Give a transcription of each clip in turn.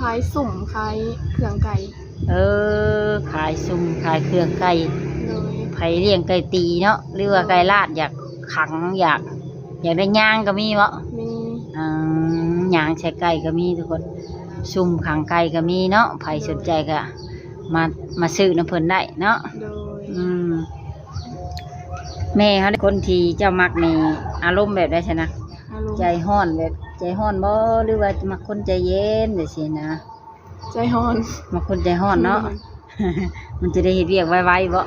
ขายสุ่มขายเครื่องไก่ขายสุ่มขายเครื่องไก่เลยไผเลี้ยงไก่ตีเนาะหรือว่าไก่ลาดอยากขังอยากได้ย่างก็มีวะมีย่างใช้ไก่ก็มีทุกคนสุ่มขังไก่ก็มีเนาะไผสนใจก็มาซื้อน้ำเพิ่นได้เนาะโดยแม่เขาคนที่เจ้ามักในอารมณ์แบบได้ใช่นะใจห้อนแบบใจห้อนบ่หรือว่ามักคนใจเย็นแบบนี้นะใจห้อนมักคนใจห้อนเนาะ มันจะได้เฮ็ดเวียกไวๆบ่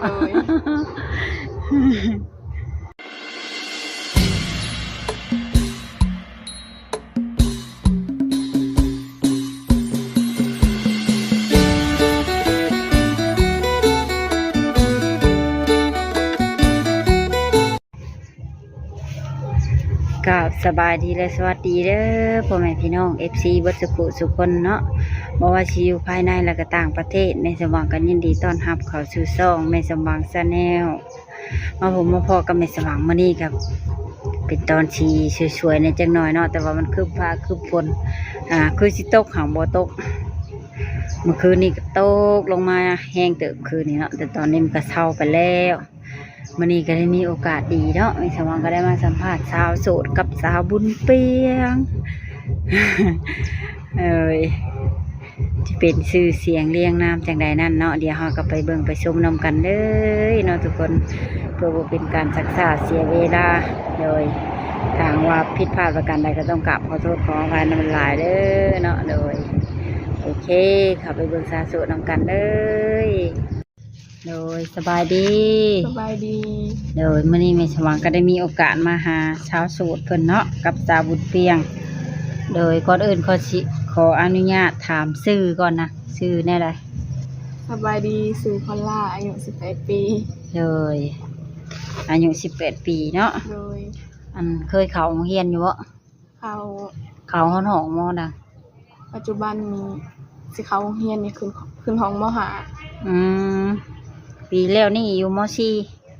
ก็สบายดีและสวัสดีเด้อพ่อแม่พี่น้อง FC บัดสุขุสุคนเนาะบ่ว่าสิอยู่ภายในและก็ต่างประเทศแม่สว่างกันยินดีต้อนรับเข้าสู่ช่องแม่สว่างชาแนลมาพอกับแม่สว่างมื้อนี้ครับเป็นตอนที่สวยๆในจังหน่อยเนาะแต่ว่ามันคืบฟ้าคืบฝนคือสิตกหางบ่ตกเมื่อคืนนี้ก็ตกลงมาแห้งเติบคืนนี้เนาะแต่ตอนนี้มันก็เซาไปแล้ววันนี้ก็ได้มีโอกาสดีเนาะแม่สว่างก็ได้มาสัมภาษณ์สาวโสดกับสาวบุญเปียง ที่เป็นชื่อเสียงเรียงนามจังใดนั่นเนาะเดี๋ยวเราก็ไปเบิ่งไปชมนำกันเลยเนาะทุกคนเพื่อบ่เป็นการศึกษาเสียเวลาโดยทางว่าผิดพลาดประการใดก็ต้องกราบขอโทษขออภัยนำหลายเด้อเนาะโดยโอเคเข้าไปเบิ่งสาวโสดนำกันเลยโดยสบายดีโดยมื้อนี้แม่สว่างก็ได้มีโอกาสมาหาชาวโสดเพิ่นเนาะกับสาวบุญเปียงโดยก่อนอื่นขออนุญาตถามชื่อก่อนนะชื่อแน่เลยสบายดีสื่อพอลล่าอายุ18 ปีโดยอายุ18 ปีเนาะโดยเคยเข้าโรงเรียนอยู่บ่เข้าห้องม.ดังปัจจุบันมีสิเข้าโรงเรียนนี่ขึ้นห้องม.5ปีแล้วนี่อยู่ม.4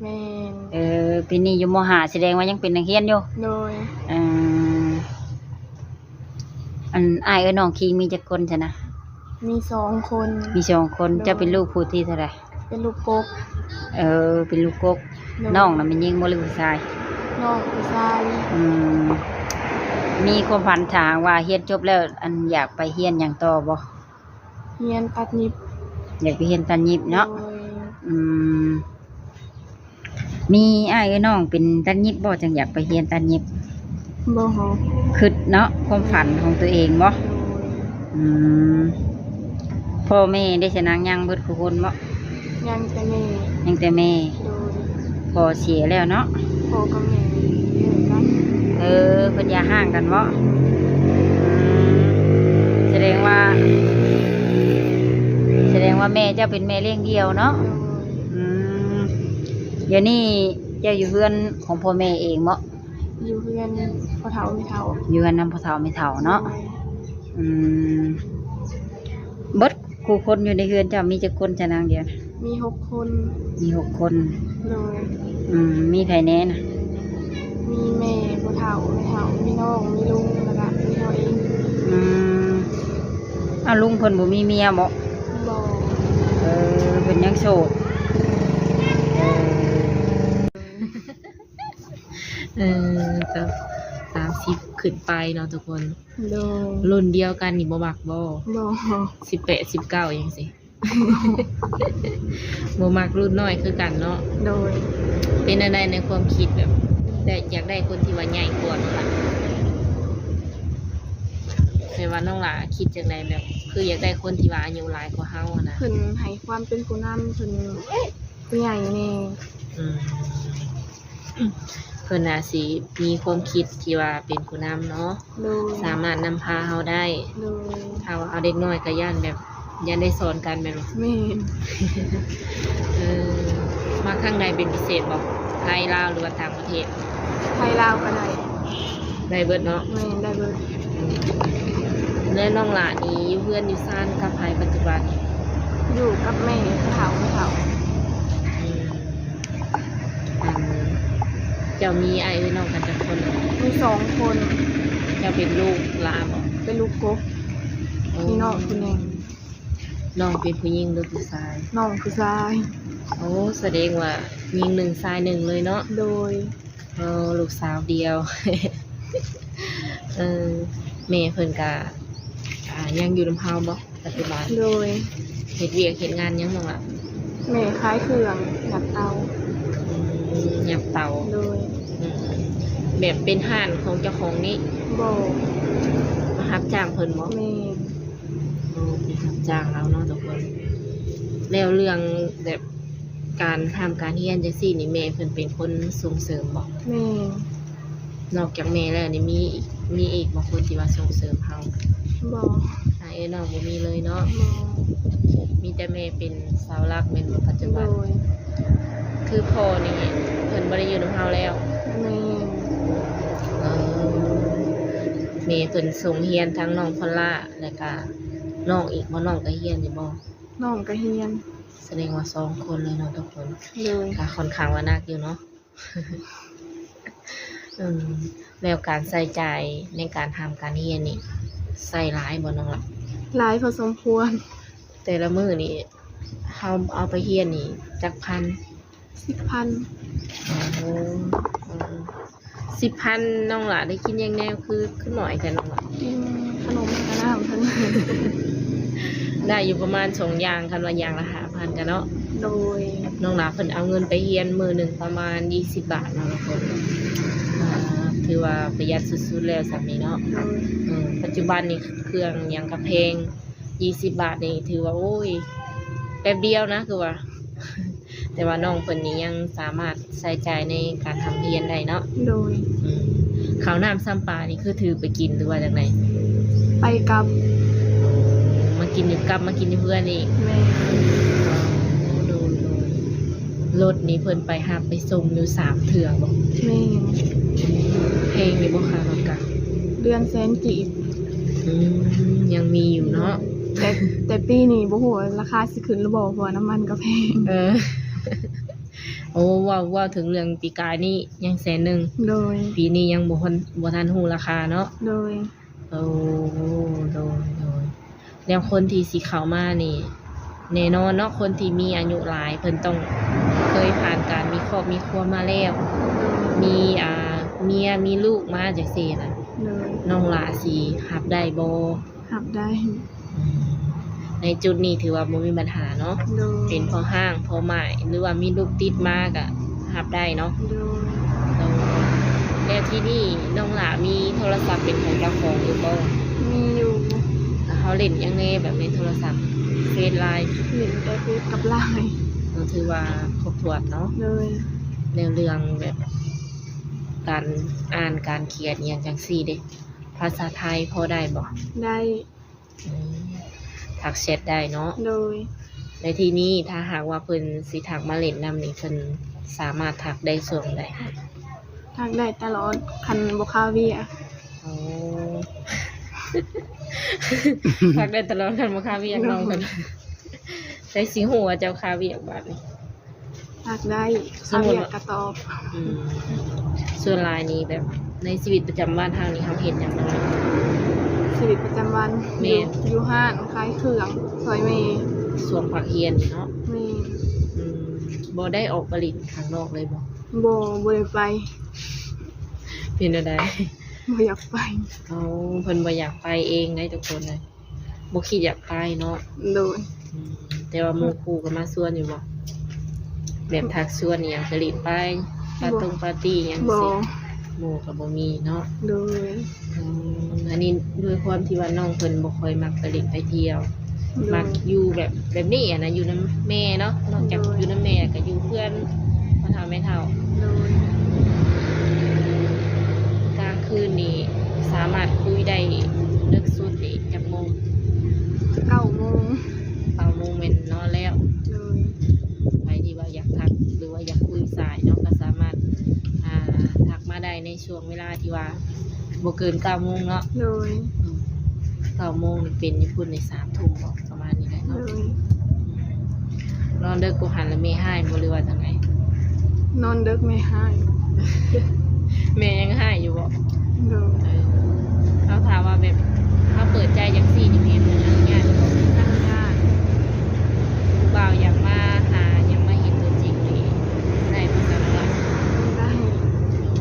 แม่นปีนี้อยู่ม.5แสดงว่ายังเป็นนักเรียนอยู่โดยอ้ายน้องคิงมีจักคนจ้ะนะมี2 คนจะเป็นลูกผู้ที่เท่าไหร่เป็นลูกกกเป็นลูกกกน้องน่ะมันยิงบ่หรือผู้ชายน้องผู้ชายมีความฝันทางว่าเรียนจบแล้วอยากไปเรียนหยังต่อบ่เรียนตัดเย็บอยากไปเรียนตัดเย็บเนาะมีอ้ายน้องเป็นตัดเย็บบ่จังอยากไปเรียนตัดเย็บบ่ฮะคือเนาะความฝันของตัวเองบ่พ่อแม่ได้ชนะยังเบิดทุกคนบ่ยังแต่แม่พ่อเสียแล้วเนาะพ่อกับแม่เลิกกันเพิ่นอย่าห่างกันบ่แสดงว่าแม่เจ้าเป็นแม่เลี้ยงเดี่ยวเนาะเดี๋ยวนี้เจ้าอยู่เพื่อนของพ่อแม่เองบ่อยู่เพื่อนพ่อเฒ่าแม่เฒ่าอยู่กันนำพ่อเฒ่าแม่เฒ่าเนาะเบิดคู่คนอยู่ในเฮือนเจ้ามีจักคนจะนางเดียวมี6 คนเลยมีไผแน่น่ะมีแม่พ่อเฒ่าแม่เฒ่ามีน้องมีลุงแล้วก็มีเฮาเองลุงเพิ่นบ่มีเมียบ่เพิ่นยังโสด30ขึ้นไปเนาะทุกคนรุ่นเดียวกันนี่บ่มักบ่18 19จังซี่ บ่มักรุ่นน้อยคือกันเนาะโดยเป็นอะไรในความคิดแบบแต่อยากได้คนที่ว่าใหญ่กว่าค่ะเคยว่าน้องหลาคิดจังไดแบบคืออยากได้คนที่ว่าอายุหลายกว่าเฮานะเพิ่นให้ความเป็นผู้นำเพิ่นผู้ใหญ่แน่เพิ่นน่ะสิมีความคิดที่ว่าเป็นผู้นำเนาะสามารถนำพาเฮาได้ถ้าว่าเอาเด็กน้อยก็ย่านได้สอนกันแบบนี้มาข้างในเป็นพิเศษบ่ไทยลาวหรือว่าต่างประเทศไทยลาวก็ได้เบิดเนาะได้เบิดแล้วน้องหลานนี้อยู่เพื่อนอยู่ซ่านกับไผปัจจุบันอยู่กับแม่เฒ่าเจ้ามีอ้ายน้องกันจักคนมี2 คนเจ้าเป็นลูกหลานบ่เป็นลูกกก มีน้องผู้หนึ่ง น้องเป็นผู้หญิงหรือผู้ชาย น้องผู้ชาย โอ้แสดงว่ายิงหนึ่งชายหนึ่งเลยเนาะ โดย ลูกสาวเดียว แม่เพิ่นก็ยังอยู่ลำเฮาบ่ปัจจุบัน โดย เฮ็ดเวียกเฮ็ดงานยังบ่ล่ะ แม่คล้ายเครื่องหยัดเตา ยับเตา โดย อืมแบบเป็นห้านของเจ้าของนี่ บ่ มารับจ้างเพิ่นบ่ แม่ เป็นรับจ้างเอาเนาะทุกคนแล้วเรื่องแบบการทำการเรียนจังซี่นี่แม่เพิ่นเป็นคนส่งเสริมบ่ แม่ นอกจากแม่แล้วนี่มีอีกบางคนที่ว่าส่งเสริมเฮา บ่ น้องบ่มีเลยเนาะ บ่ มีแต่แม่เป็นเสาหลักแม่นบ่ปัจจุ โด บัน ย คือพ่อนี่เพิ่นบ่ได้อยู่นำเฮาแล้ว แม่ เออแม่เพิ่นส่งเรียนทั้งน้องพอลล่าแล้วก็น้องอีกบ่น้องก็เรียนอยู่บ่ น้องก็เฮียน แสดงว่า2คนเลยเนาะทุกคน เลย ก็ค่อนข้างว่าหนักอยู่เนาะ แล้วการใส่ใจายในการทำการเรียนนี่ใส่หลายบ่น้องล่ะ หลายพอสมควร แต่ละมื้อนี่เฮาเอาไปเรียนนี่จักพัน 10,000 โอ้10,000น้องล่ะได้กินอย่างแนวคือหน่อยแต่น้องล่ะ กินขนมกระน้ำทั้งนั้น ได้อยู่ประมาณ2อย่างคันว่าอย่างละ5,000กันเนาะ โดย น้องล่ะเพิ่นเอาเงินไปเรียนมื้อหนึงประมาณ20 บาทเนาะทุกคนถือว่าประหยัดสุดๆแล้วสำนี้เนาะ โดย ปัจจุบันนี่เครื่องหยังกระเพง20 บาทนี่ถือว่าโอ้ยแป๊บเดียวนะคือว่า แต่ว่าน้องเพิ่นนี่ยังสามารถใส่ใจในการทำเรียนได้เนาะ โดย ข้าวน้ำซ้ำปลานี่คือถือไปกินหรือว่าจากไหน ไปกับ มากินอยู่กับมากินอยู่เพื่อนนี่ แม่ ดูรถนี้เพิ่นไปหาไปส่งอยู่3เทื่อบ่ แม่ เพลงนี่บ่ค่ะรถกะ เดือนแสนกีบ ยังมีอยู่เนาะ แต่ปีนี้บ่ฮู้ว่าราคาสิขึ้นหรือบ่เพราะว่าน้ำมันก็แพง โอ้ว่าถึงเรื่องปีกายนี่ยัง100,000 โดย ปีนี้ยังบ่ทันฮู้ราคาเนาะ โดย โอ้โดยแล้วคนที่สิเข้ามานี่แน่นอนเนาะคนที่มีอายุหลายเพิ่นต้องเคยผ่านการมีครอบมีครัวมาแล้วมีเมียมีลูกมาจังซี่น่ะ โดย น้องหลาสิรับได้บ่ หับได้ ในจุดนี้ถือว่าบ่มีปัญหาเนาะ โดย เป็นพ่อห้างพ่อหมายหรือว่ามีลูกติดมาก็รับได้เนาะ โดย แล้วที่นี่น้องหลามีโทรศัพท์เป็นของเจ้าของอยู่บ่ มีอยู่ เขาเล่นยังไงแบบในโทรศัพท์เฟซไลน์ หลินแต่เฟซกับไลน์ ก็ถือว่าครบถ้วนเนาะ โดย ในเรื่องแบบการอ่านการเขียนอย่างจังซี่เด้ภาษาไทยพอได้บ่ ได้ ทักแชทได้เนาะ โดย ในที่นี้ถ้าหากว่าเพิ่นสิทักมาเล่นนำนี่เพิ่นสามารถทักได้ส่วนใด ทักได้ตลอดคันบ่คาเวีย โอ้ ทักได้ตลอดกันบ่ค่าเวียกน้องเพิ่นได้สิฮู้ว่าเจ้าค่าเวียกบาดนี้ ทักได้คาเวียกระตอบ ส่วนหลายนี้แบบในชีวิตประจำวันทางนี้เขาเห็นอย่างไร ชีวิตประจำวัน แม่ อยู่ห้างขายเครื่องซอยเมย์ ส่วนผักเฮียนนี่เนาะ แม่ บ่ได้ออกผลิตข้างนอกเลยบ่ บ่ได้ไป เป็นอะไร บ่อยากไป เขาเพิ่นบ่อยากไปเองได้ทุกคนเลยบ่คิดอยากไปเนาะ โดย แต่ว่าหมู่คู่ก็มาชวนอยู่บ่แบบทักชวนนี่หยังผลิตไปปาร์ตี้หยัง บ่ สิหมู่ก็บ่มีเนาะ โดย อันนี้ด้วยความที่ว่าน้องเพิ่นบ่ค่อยมักผลิตไปเที่ยว โด มั ย กอยู่แบบนี้อ่ะนะอยู่น้ำแม่เนาะนอกจากอยู่น้ำแม่ก็อยู่เพื่อนพ่อเฒ่าแม่เฒ่า โดย กลางคืนนี่สามารถคุยได้เลิกสุดอีกจักโมง 9 โมง 9 โมงแม่นนอนแล้ว โดย ใครที่ว่าอยากทักหรือว่าอยากคุยสายเนาะก็สามารถทักมาได้ในช่วงเวลาที่ว่าบ่เกิน9 โมงเนาะ โดย 9 โมงนี่เป็นญี่ปุ่นใน3 ทุ่มบอกประมาณนี้แหละ โด เนาะ ย นอนเด็กกูหันแล้วแม่ให้บ่หรือว่าจังไง นอนดึกไม่หาย แม่ยังให้อยู่บ่ โดย เขาถามว่าแบบเขา เปิดใจจังซี่นี่แม่นบ่นะญาติบ่ ทางญาติ ผู้บ่าวอยากมาหาอยากมาเห็นตัวจริงนี่ได้บ่ซั่นล่ะ ได้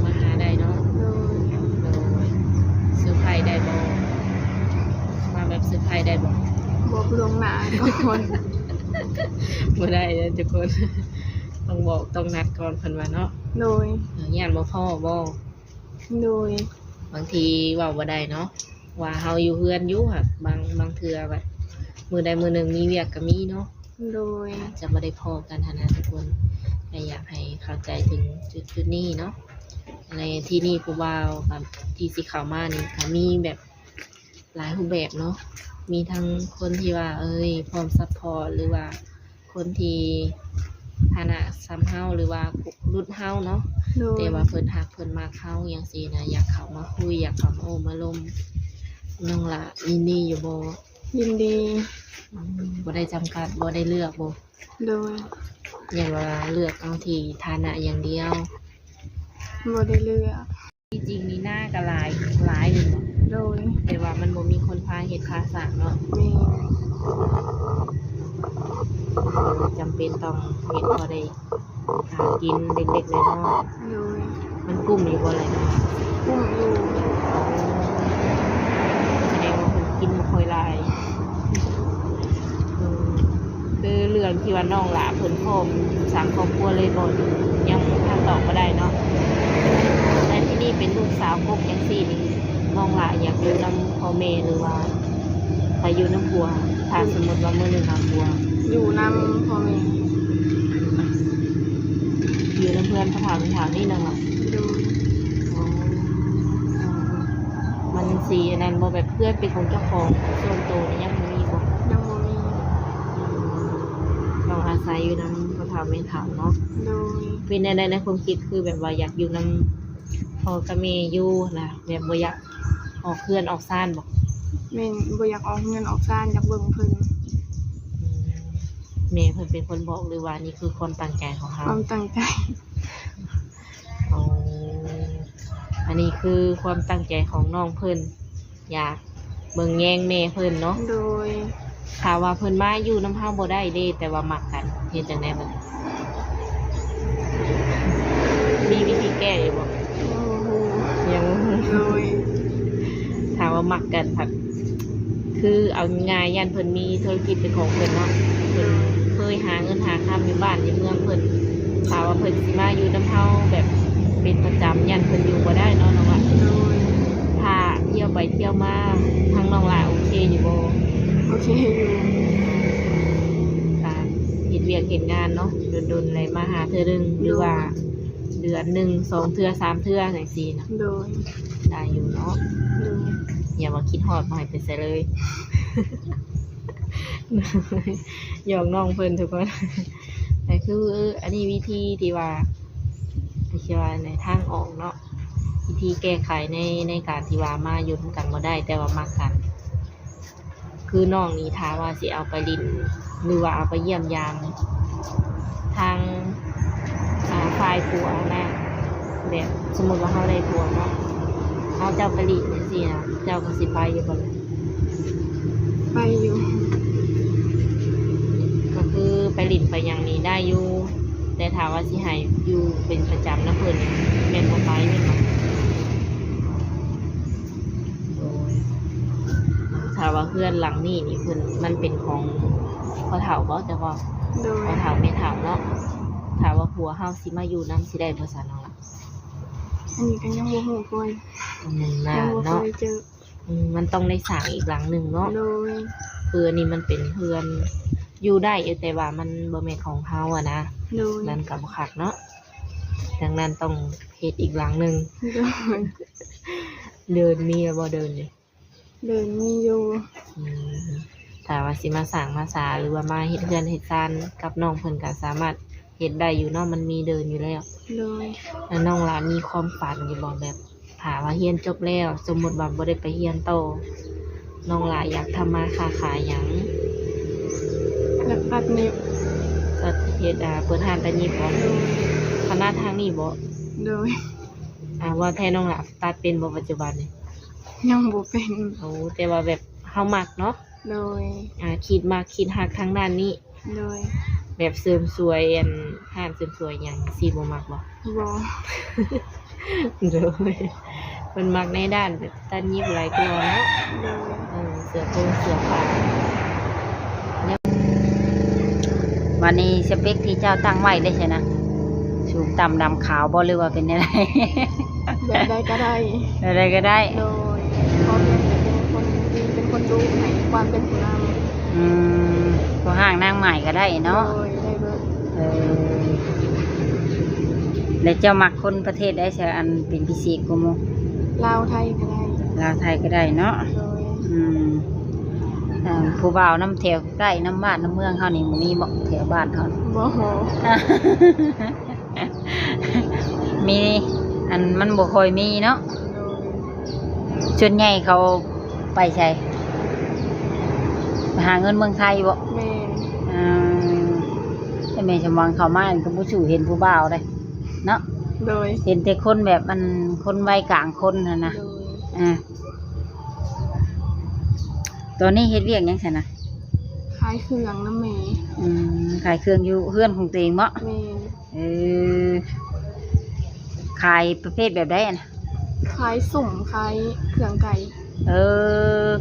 มาหาได้เนาะ โดย โดยเซอร์ไพรส์ได้บ่มาแบบเซอร์ไพรส์ได้บ่ บอกลวงหน้าก่อน บ่ได้เด้อทุกคน ต้องบอกต้องนัดก่อนเพิ่นว่าเนาะ โดย ย่านบ่พอบ่ โดย บางทีเว้าบ่ได้เนาะว่าเฮาอยู่เฮือนอยู่ค่ะบางเทื่อแบบมื้อใดมื้อหนึงมีเวียกก็มีเนาะ โดย จะบ่ได้พอกันหันนะทุกคนก็อยากให้เข้าใจถึงจุดนี้เนาะในที่นี่ผู้บ่าวกับที่สิเข้ามานี่ก็มีแบบหลายรูปแบบเนาะมีทั้งคนที่ว่าพร้อมซัพพอร์ตหรือว่าคนที่ฐานะซ้ำเฮาหรือว่ารุ่นเฮาเนาะ โดย แต่ว่าเพิ่นฮักเพิ่นมาเข้าอย่างซี่นะอยากเข้ามาคุยอยากเข้ามาโอ้มาลมน้องละยินดีอยู่บ่ ยินดี บ่ได้จำกัดบ่ได้เลือกบ่ โดย อย่างว่าเลือกเอาที่ฐานะอย่างเดียว บ่ได้เลือก ที่จริงนี่หน้าก็หลายอยู่บ่ โดย แต่ว่ามันบ่มีคนพาเฮ็ดพาสร้างเนาะ มี จำเป็นต้องเฮ็ดพอได้หากินเล็กๆน้อย โดย ๆมันกุ้มอยู่บ่เลยเนาะ กุ้งอยู่ แสดงว่าเพิ่นกินบ่ค่อยหลายคือเรื่องที่ว่าน้องหลาเพิ่นพร้อมสร้างครอบครัวเลยบ่ยังทางตอบบ่ได้เนาะแต่ที่นี่เป็นลูกสาวกกจังซี่นี่น้องหลาอยากอยู่นำพ่อแม่หรือว่าไปอยู่นำผัวถ้าสมมุติว่ามื้อหนึงเอาผัว อยู่นำพ่อแม่ อยู่นำเพื่อนเขาถามนี่นึงอ่ะ โดย อ๋อมันสิอันนั้นบ่แบบเพื่อนเป็นของเจ้าของส่วนตัวนี่ยังบ่มีบ่ ยังบ่มี เราอาศัยอยู่นั้นเขาถามไม่ถามเนาะ โดย เป็นในความคิดคือแบบว่าอยากอยู่นำพ่อกับแม่อยู่นะแบบบ่อยากออกเพื่อนออกซ่านบอก แม่นบ่อยากออกเงินออกซ่านอยากเบิ่งเพิ่น แม่เพิ่นเป็นคนบอกหรือว่านี่คือความตั้งใจของ ค เขา วามตั้งใจ อ๋ออันนี้คือความตั้งใจของน้องเพิ่นอยากเบิ่งแยงแม่เพิ่นเนาะ โดย ข่าวว่าเพิ่นมาอยู่น้ำเฮาบ่ได้เด้แต่ว่ามักกันเฮ็ดจังได๋บ่มีวิธีแก้อยู่บ่ โอ้โห ยังบ่รู้ โดย ถามว่ามักกันผักคือเอาง่ายยันเพิ่นมีธุรกิจเป็นของเพิ่นเนาะเพิ่นเคยหาเงินหาค่ำอยู่บ้านในเมืองเพิ่นถามว่าเพิ่นสิมาอยู่น้ำเฮาแบบเป็นประจำยันเพิ่นอยู่บ่ได้เนาะน้องว่า โดย ถ้าเที่ยวไปเที่ยวมาทางน้องหลาโอเคอยู่บ่ โอเคอยู่ การเฮ็ดเวียกเฮ็ดงานเนาะโดนๆอะไรมาหาเทื่อนึงหรือว่าเดือนหนึ่ง2 เทื่อ 3 เทื่อจังซี่นะ โดย ได้อยู่เนาะ โดย อย่ามาคิดฮอดมาให้ไปใส่เลย ยองน้องเพิ่นทุกคน แต่คืออันนี้วิธีที่ว่าที่ว่าในทางออกเนาะวิธีแก้ไขในการที่ว่ามาอยู่ด้วยกันบ่ได้แต่ว่ามักกัน คือน้องนี่ท้าว่าสิเอาไปลินหรือว่าเอาไปเยี่ยมยามทางฝ่ายผัวนะแบบสมมติว่าเขาได้ผัวเนาะเขาเจ้าไปลินจังซี่นะเจ้าก็สิไปอยู่บ่ล่ะ ไปอยู่ ก็คือไปลินไปอย่างนี้ได้อยู่แต่ถามว่าสิให้อยู่เป็นประจำนะเพิ่นแม่นบ่ไปแม่นบ่โดยถ้าว่าเพื่อนหลังนี้นี่เพิ่นมันเป็นของพ่อเฒ่าบ่แต่ว่า โดย พ่อเฒ่าแม่เฒ่าเนาะถามว่าผัวเฮาสิมาอยู่นำสิได้บ่ซะน้องล่ะ อันนี้ก็ยังบ่ฮู้ก่อน น่า ยังบ่เค เนาะ ยเจอ มันต้องได้สร้างอีกหลังหนึงเนาะ โดย คืออันนี้มันเป็นเพื่อนอยู่ได้อยู่แต่ว่ามันบ่แม่นของเฮาอะนะ โดย นั่นก็บ่คักเนาะดังนั้นต้องเฮ็ดอีกหลังหนึง โดย เดินมีแล้วบ่เดินนี่ เดินมีอยู่ อืมถ้าว่าสิมาสร้างมาสาหรือว่ามาเฮ็ดเรือนเฮ็ดซานกับน้องเพิ่นก็สามารถเฮ็ดได้อยู่เนาะมันมีเดินอยู่แล้ว โดย แล้วน้องหลานมีความฝันอยู่บ่แบบถ้าว่าเรียนจบแล้ว สมมุติว่าบ่ได้ไปเรียนต่อน้องหลานอยากทำมาค้าขายหยัง แล้วปัดนิ้ว ก็เฮ็ดเปิดร้านตัดเย็บบ่ โดย คณะทางนี้บ่ โดย ว่าแท้น้องหลานตัดเป็นบ่ปัจจุบันนี่ ยังบ่เป็น โอ้แต่ว่าแบบ เฮามักเนาะ โดย คิดมักคิดฮักทางด้านนี้ โดย แบบเสริมสวยอันห้านเสริมสวยหยังสิบ่มักบ่ บ่ โดยมันมักในด้านแบบด้านยิบหลายกว่าเนาะ โดย เสื้อโปรงเสื้อผ้า วันนี้สเปคที่เจ้าตั้งไว้ได้ใช่นะสูงต่ำดำขาวบ่หรือว่าเป็นอะไร แบบใดก็ได้ อะไรก็ได้ โดยพ่อแม่เป็นคนดีเป็นคนดูให้ความเป็นผู้น อืมก็ห้างนางใหม่ก็ได้ ำ เนาะ โดยได้เบิด เออแล้วเจ้ามักคนประเทศได้ใช่อันเป็นพิเศษกูโม ลาวไทยก็ได้ ลาวไทยก็ได้เนาะ โดย อืมผู้บ่าวน้ำแถวใกล้น้ำบ้านน้ำเมืองเขานี่มันมีบอกแถวบ้านเขา บ่โห มีอันมันบ่ค่อยมีเนาะ โดย ส่วนใหญ่เขาไปใช่ไปหาเงินเมืองไทยบ่ แม่น แต่แม่ชมวังเขามาก็บ่สู่เห็นผู้บ่าวเลยเนาะ โดย เห็นแต่คนแบบมันคนวัยกลางคนน่ะนะ โดย ตอนนี้เฮ็ดเวียกหยังซั่นน่ะ ขายเครื่องน้ำแม่ ขายเครื่องอยู่เฮือนของตัวเองบ่ แม่น เออขายประเภทแบบใดอะนะ ขายสุ่มขายเครื่องไก่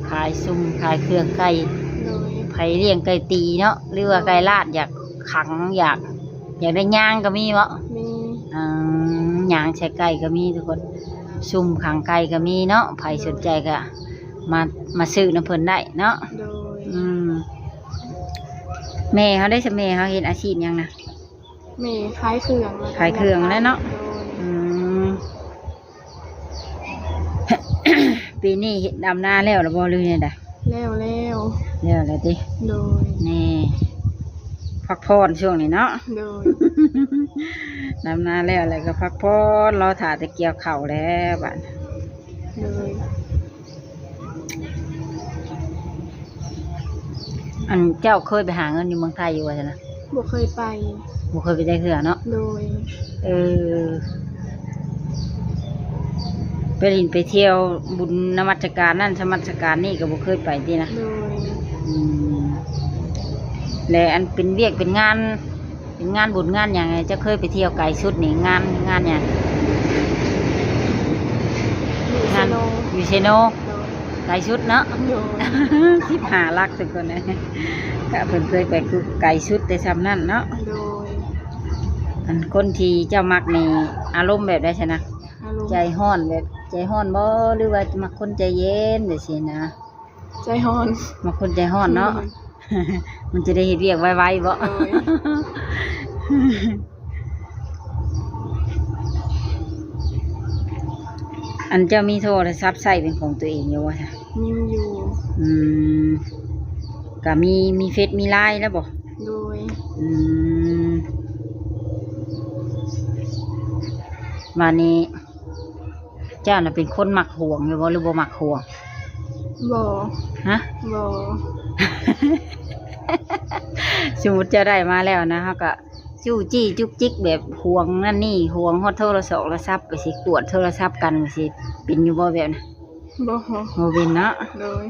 ขายซุ่มขายเครื่องไก่ โดย ไผเลี้ยงไก่ตีเนาะหรือว่าไก่ลาดอยากขังอยากได้ย่างก็มีบ่ มี ย่างใช้ไก่ก็มีทุกคนซุ่มขังไก่ก็มีเนาะไผสนใจก็มาซื้อน้ำเพิ่นได้เนาะ โดย แม่เขาได้สแม่เขาเห็นอาชีพหยังนะ แม่ขายเครื่องแล้วก็ ขายเครื่องแล้วเนาะ โดย อืม ปีนี้เห็ดดำนาแล้วหรือบ่หรือเนี่ยด่ะ แล้วแล้ว แล้วแล้วติ โดย นี่พักผ่อนช่วงนี้เนาะ โดย ดำนาแล้วอะไรก็พักผ่อนรอถ่าจะเกี่ยวเข่าวแล้วบ้าน โดย อันเจ้าเคยไปหาเงินอยู่เมืองไทยอยู่ว่าซั่นนะ บ่เคยไป บ่เคยไปได้เถื่อเนาะ โดย ไปลินไปเที่ยวบุญนมัสการนั่นสมัสการนี่ก็บ่เคยไปตินะ โดย และอันเป็นเวียกเป็นงานบุญงานอย่างไงจะเคยไปเที่ยวไกลสุดนี่งานอย่าง อยู่เซ งาน โน อยู่เชโน โดย ไกลสุดเนาะ โดย 15 ลักสุดคนนะก็เพิ่นเคยไปคือไกลสุดแต่ซ้ำนั่นเนาะ โดย อันคนที่เจ้ามักนี่อารมณ์แบบได้ชนะ อารมณ์ ใจห้อนแบบใจห้อนบ่หรือว่ามักคนใจเย็นแบบนี้นะ ใจฮ้อน มักคนใจห้อนเนาะ มันจะได้เฮ็ดเวียกไวๆบ่ โดย อันเจ้ามีโทรศัพท์ใช้เป็นของตัวเองอยู่ว่าค่ะ มีอยู่ ก็มีเฟซมีไลน์แล้วบ่ โดย วันนี้เจ้าน่ะเป็นคนมักห่วงอยู่บ่หรือบ่มักห่วง บ่ ฮะ บ่ สมมุติเจ้าได้มาแล้วนะเฮาก็จู้จี้จุกจิกแบบห่วงนั่นนี่ห่วงฮอดโทรศัพท์ไปสิกวดโทรศัพท์กันไปสิเป็นอยู่บ่แบบนั้น บ่ บ่เป็นเนาะ โดย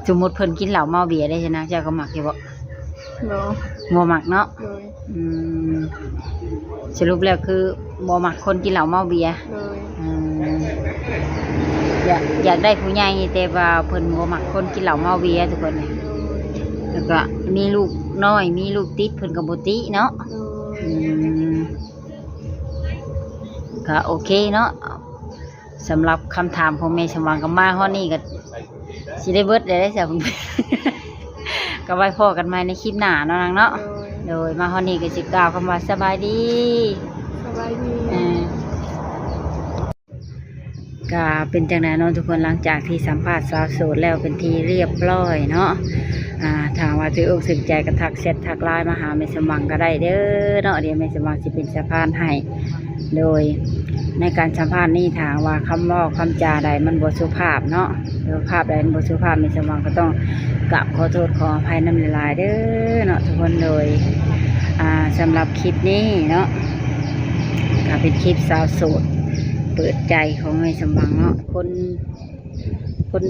สมมุติเพิ่นกินเหล้าเมาเบียร์ได้ใช่นะเจ้าก็มักอยู่บ่ บ่ บ่มักเนาะ โดย สรุปแล้วคือบ่มักคนกินเหล้าเมาเบียร์ โดย อยากได้ผู้ใหญ่แต่ว่าเพิ่นบ่มักคนกินเหล้าเมาเบียร์ทุกคนนี่ โดย แล้วก็มีลูกน้อยมีลูกติดเพิ่นก็บ่ติเนาะ โดย ก็โอเคเนาะสำหรับคำถามของแม่สมหวังกับมาฮอดนี้ก็สิได้เบิดได้จ้ะ ก็ไว้พอกันใหม่ในคลิปหน้าเนาะนางเนาะ โดย โดยมาฮอดนี้ก็สิกล่าวคำว่าสบายดี สบายดี ก็เป็นจังได๋เนาะทุกคนหลังจากที่สัมภาษณ์สาวโสดแล้วเป็นที่เรียบร้อยเนาะถามว่าถืออกสนใจก็ทักแชททักไลน์มาหาแม่สมหวังก็ได้เด้อเนาะเดี๋ยวแม่สมหวังสิเป็นสะพานให้โดยในการสัมภาษณ์นี้ถามว่าคำว่าคำจาใดมันบ่สุภาพเนาะหรือภาพใดมันบ่สุภาพแม่สมหวังก็ต้องกราบขอโทษขออภัยนำหลายๆเด้อเนาะทุกคนโดยสำหรับคลิปนี้เนาะก็เป็นคลิปสาวโสดเปิดใจของแม่สมหวังเนาะคน คน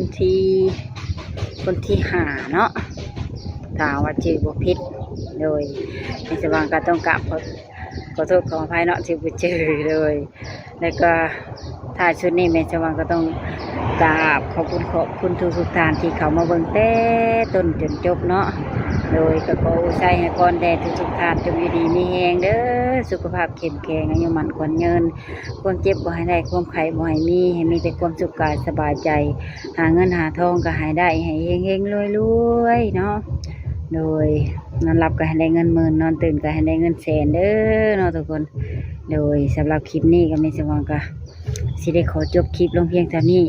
ที่หาเนาะถ้าว่าชื่อบ่ผิดโดยในสว่างก็ต้องกราบขอโทษขออภัยเนาะที่บ่ชื่อเลยแล้วก็ถ้าชุดนี้แม่สว่างก็ต้องกราบขอบคุณทุกท่านที่เขามาเบิ่งแต่ต้นจนจบเนาะโดยก็ขออุทัยให้พรแด่ทุกท่านจงอยู่ดีมีแรงเด้อสุขภาพเข้มแข็งอายุมั่นขวัญยืนความเจ็บบ่ให้ได้ความไข้บ่ให้มีแต่ความสุขกายสบายใจหาเงินหาทองก็ให้ได้ให้เฮงๆรวยๆเนาะโดยนอนหลับก็ให้ได้เงินหมื่นนอนตื่นก็ให้ได้เงินแสนเด้อเนาะทุกคนโดยสำหรับคลิปนี้ก็ไม่สว่างก็สิได้ขอจบคลิปลงเพียงเท่านี้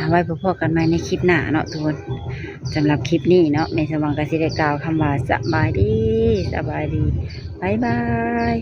ไว้พบกันใหม่ในคลิปหน้าเนาะทุกคนสำหรับคลิปนี้เนาะแม่สว่างก็สิได้กล่าวคำว่าสบายดีบ๊ายบาย